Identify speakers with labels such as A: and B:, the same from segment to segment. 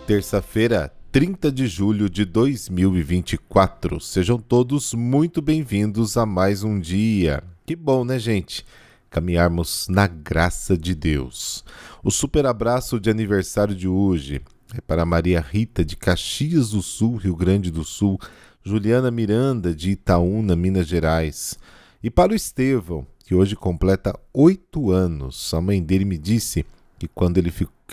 A: Terça-feira, 30 de julho de 2024. Sejam todos muito bem-vindos a mais um dia. Que bom, né, gente? Caminharmos na graça de Deus. O super abraço de aniversário de hoje é para Maria Rita, de Caxias do Sul, Rio Grande do Sul, Juliana Miranda, de Itaúna, Minas Gerais, e para o Estevão, que hoje completa 8 anos. A mãe dele me disse que quando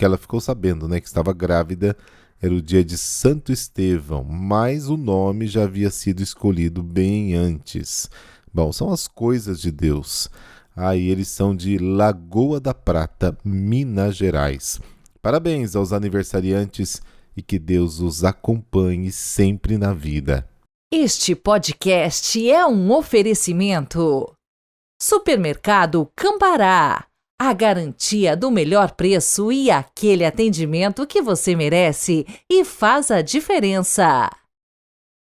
A: ela ficou sabendo, que estava grávida, era o dia de Santo Estevão, mas o nome já havia sido escolhido bem antes. Bom, são as coisas de Deus. E eles são de Lagoa da Prata, Minas Gerais. Parabéns aos aniversariantes e que Deus os acompanhe sempre na vida.
B: Este podcast é um oferecimento. Supermercado Cambará. A garantia do melhor preço e aquele atendimento que você merece e faz a diferença.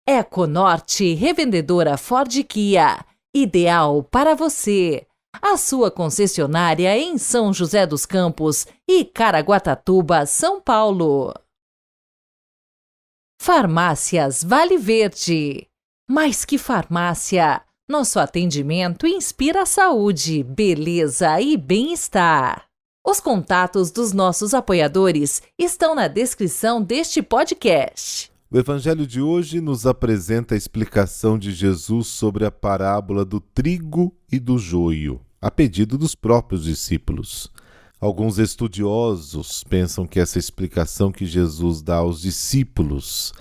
B: Econorte, revendedora Ford Kia. Ideal para você. A sua concessionária em São José dos Campos e Caraguatatuba, São Paulo. Farmácias Vale Verde. Mais que farmácia, nosso atendimento inspira saúde, beleza e bem-estar. Os contatos dos nossos apoiadores estão na descrição deste podcast.
A: O Evangelho de hoje nos apresenta a explicação de Jesus sobre a parábola do trigo e do joio, a pedido dos próprios discípulos. Alguns estudiosos pensam que essa explicação que Jesus dá aos discípulos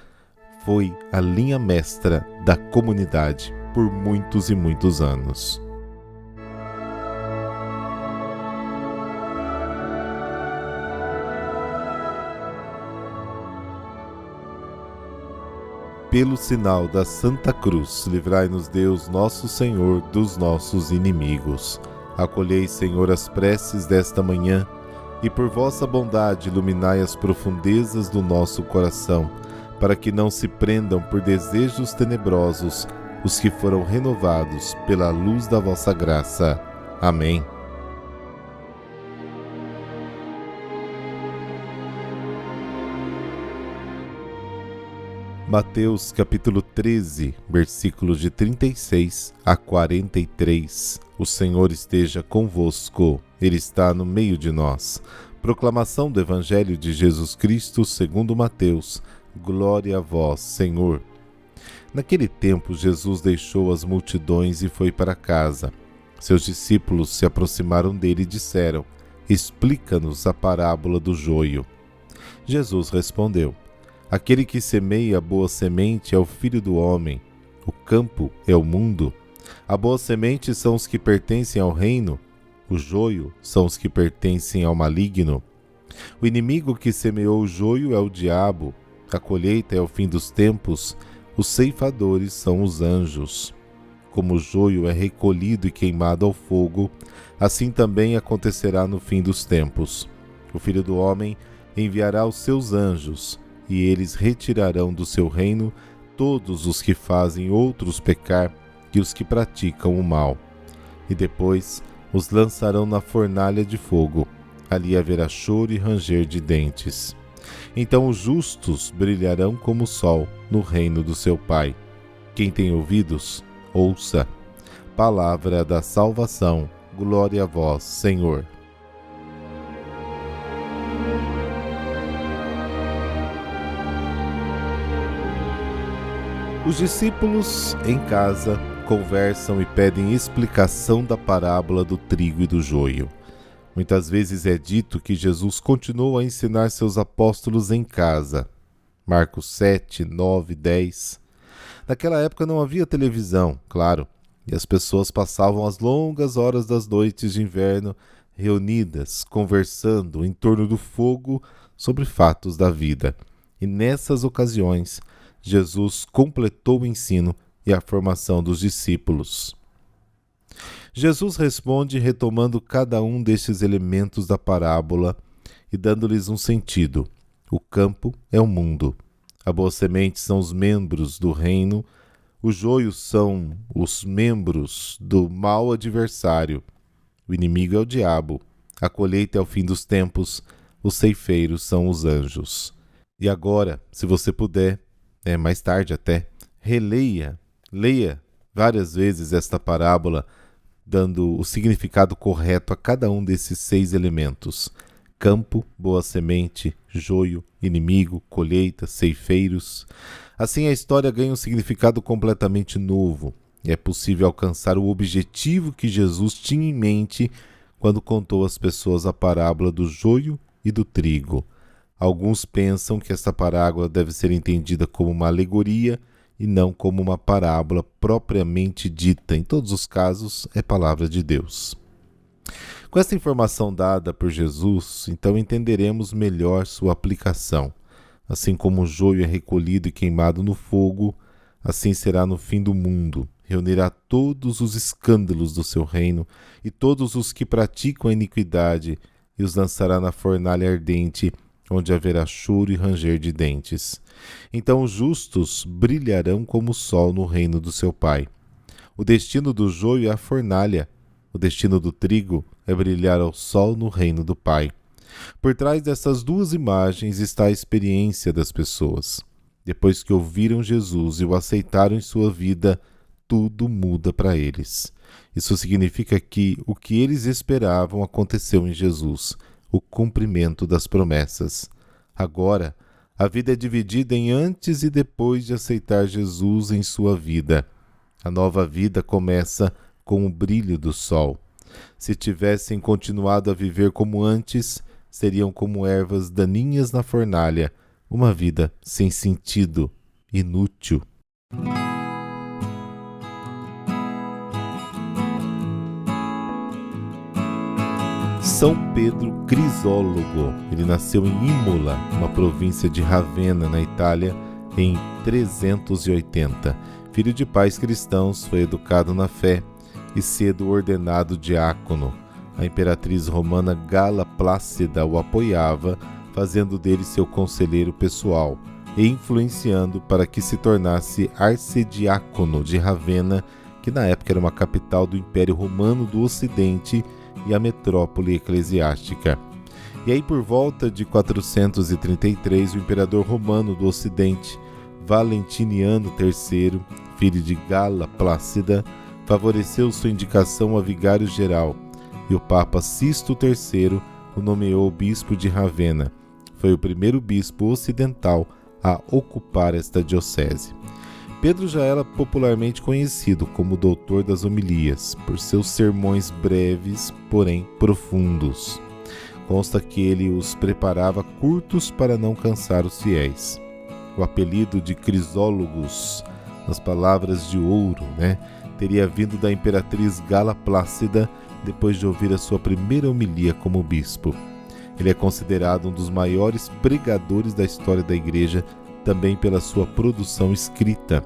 A: foi a linha mestra da comunidade por muitos e muitos anos. Pelo sinal da Santa Cruz, livrai-nos Deus, nosso Senhor, dos nossos inimigos. Acolhei, Senhor, as preces desta manhã, e por vossa bondade iluminai as profundezas do nosso coração, para que não se prendam por desejos tenebrosos os que foram renovados pela luz da vossa graça. Amém. Mateus capítulo 13, versículos de 36 a 43. O Senhor esteja convosco, Ele está no meio de nós. Proclamação do Evangelho de Jesus Cristo segundo Mateus. Glória a vós, Senhor. Naquele tempo, Jesus deixou as multidões e foi para casa. Seus discípulos se aproximaram dele e disseram: Explica-nos a parábola do joio. Jesus respondeu: Aquele que semeia a boa semente é o Filho do Homem. O campo é o mundo. A boa semente são os que pertencem ao reino. O joio são os que pertencem ao maligno. O inimigo que semeou o joio é o diabo. A colheita é o fim dos tempos. Os ceifadores são os anjos. Como o joio é recolhido e queimado ao fogo, assim também acontecerá no fim dos tempos. O Filho do Homem enviará os seus anjos, e eles retirarão do seu reino todos os que fazem outros pecar e os que praticam o mal. E depois os lançarão na fornalha de fogo. Ali haverá choro e ranger de dentes. Então os justos brilharão como o sol no reino do seu Pai. Quem tem ouvidos, ouça. Palavra da salvação. Glória a vós, Senhor. Os discípulos, em casa, conversam e pedem explicação da parábola do trigo e do joio. Muitas vezes é dito que Jesus continuou a ensinar seus apóstolos em casa. Marcos 7, 9, 10. Naquela época não havia televisão, claro, e as pessoas passavam as longas horas das noites de inverno reunidas, conversando em torno do fogo sobre fatos da vida. E nessas ocasiões, Jesus completou o ensino e a formação dos discípulos. Jesus responde retomando cada um destes elementos da parábola e dando-lhes um sentido. O campo é o mundo. A boa semente são os membros do reino. Os joios são os membros do mau adversário. O inimigo é o diabo. A colheita é o fim dos tempos. Os ceifeiros são os anjos. E agora, se você puder, mais tarde até, leia várias vezes esta parábola, dando o significado correto a cada um desses 6 elementos: campo, boa semente, joio, inimigo, colheita, ceifeiros. Assim a história ganha um significado completamente novo e é possível alcançar o objetivo que Jesus tinha em mente quando contou às pessoas a parábola do joio e do trigo. Alguns pensam que esta parábola deve ser entendida como uma alegoria e não como uma parábola propriamente dita. Em todos os casos, é palavra de Deus. Com esta informação dada por Jesus, então entenderemos melhor sua aplicação. Assim como o joio é recolhido e queimado no fogo, assim será no fim do mundo. Reunirá todos os escândalos do seu reino e todos os que praticam a iniquidade e os lançará na fornalha ardente, onde haverá choro e ranger de dentes. Então os justos brilharão como o sol no reino do seu Pai. O destino do joio é a fornalha, o destino do trigo é brilhar ao sol no reino do Pai. Por trás dessas duas imagens está a experiência das pessoas. Depois que ouviram Jesus e o aceitaram em sua vida, tudo muda para eles. Isso significa que o que eles esperavam aconteceu em Jesus, o cumprimento das promessas. Agora, a vida é dividida em antes e depois de aceitar Jesus em sua vida. A nova vida começa com o brilho do sol. Se tivessem continuado a viver como antes, seriam como ervas daninhas na fornalha, uma vida sem sentido, inútil. São Pedro Crisólogo. Ele nasceu em Imola, uma província de Ravenna, na Itália, em 380. Filho de pais cristãos, foi educado na fé e cedo ordenado diácono. A imperatriz romana Gala Plácida o apoiava, fazendo dele seu conselheiro pessoal e influenciando para que se tornasse arcediácono de Ravenna, que na época era uma capital do Império Romano do Ocidente e a metrópole eclesiástica. E aí, por volta de 433, o imperador romano do Ocidente, Valentiniano III, filho de Gala Plácida, favoreceu sua indicação a vigário-geral, e o Papa Sisto III o nomeou bispo de Ravenna. Foi o primeiro bispo ocidental a ocupar esta diocese. Pedro já era popularmente conhecido como doutor das homilias, por seus sermões breves, porém profundos. Consta que ele os preparava curtos para não cansar os fiéis. O apelido de Crisólogos, nas palavras de ouro, teria vindo da imperatriz Gala Plácida depois de ouvir a sua primeira homilia como bispo. Ele é considerado um dos maiores pregadores da história da Igreja, também pela sua produção escrita.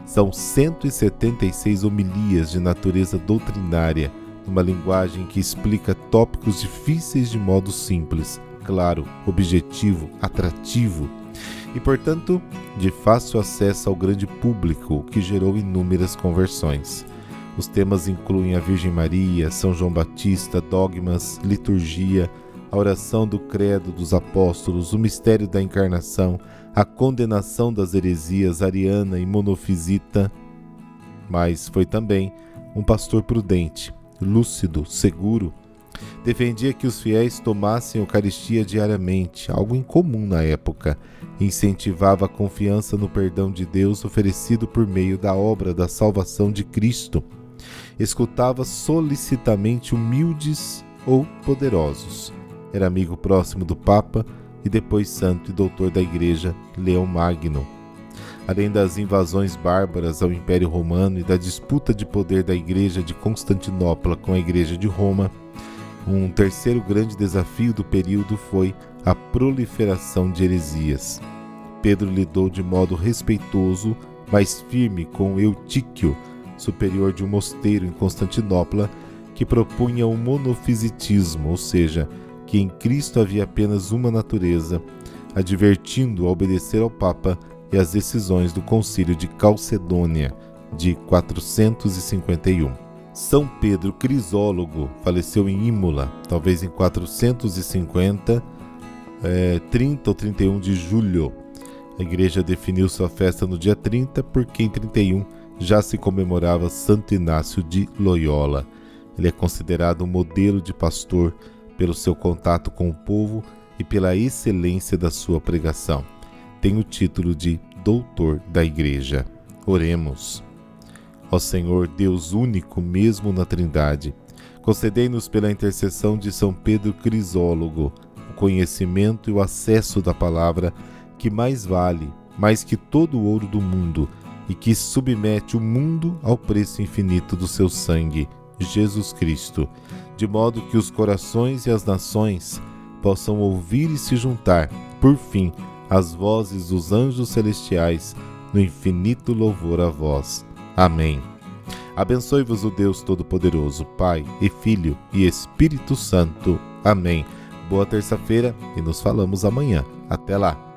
A: São 176 homilias de natureza doutrinária, numa linguagem que explica tópicos difíceis de modo simples, claro, objetivo, atrativo e, portanto, de fácil acesso ao grande público, o que gerou inúmeras conversões. Os temas incluem a Virgem Maria, São João Batista, dogmas, liturgia, a oração do credo dos apóstolos, o mistério da encarnação, a condenação das heresias ariana e monofisita. Mas foi também um pastor prudente, lúcido, seguro. Defendia que os fiéis tomassem a Eucaristia diariamente, algo incomum na época, e incentivava a confiança no perdão de Deus oferecido por meio da obra da salvação de Cristo. Escutava solicitamente humildes ou poderosos. Era amigo próximo do Papa e depois santo e doutor da Igreja, Leão Magno. Além das invasões bárbaras ao Império Romano e da disputa de poder da Igreja de Constantinopla com a Igreja de Roma, um terceiro grande desafio do período foi a proliferação de heresias. Pedro lidou de modo respeitoso, mas firme com Eutíquio, superior de um mosteiro em Constantinopla, que propunha o monofisitismo, ou seja, que em Cristo havia apenas uma natureza, advertindo a obedecer ao Papa e às decisões do Concílio de Calcedônia, de 451. São Pedro Crisólogo faleceu em Imola, talvez em 450, 30 ou 31 de julho A igreja definiu sua festa no dia 30 porque em 31 já se comemorava Santo Inácio de Loyola. Ele é considerado um modelo de pastor pelo seu contato com o povo e pela excelência da sua pregação. Tem o título de Doutor da Igreja. Oremos. Ó Senhor, Deus único mesmo na Trindade, concedei-nos pela intercessão de São Pedro Crisólogo o conhecimento e o acesso da palavra que mais vale, mais que todo o ouro do mundo, e que submete o mundo ao preço infinito do seu sangue, Jesus Cristo, de modo que os corações e as nações possam ouvir e se juntar, por fim, às vozes dos anjos celestiais, no infinito louvor a vós. Amém. Abençoe-vos o Deus Todo-Poderoso, Pai e Filho e Espírito Santo. Amém. Boa terça-feira e nos falamos amanhã. Até lá.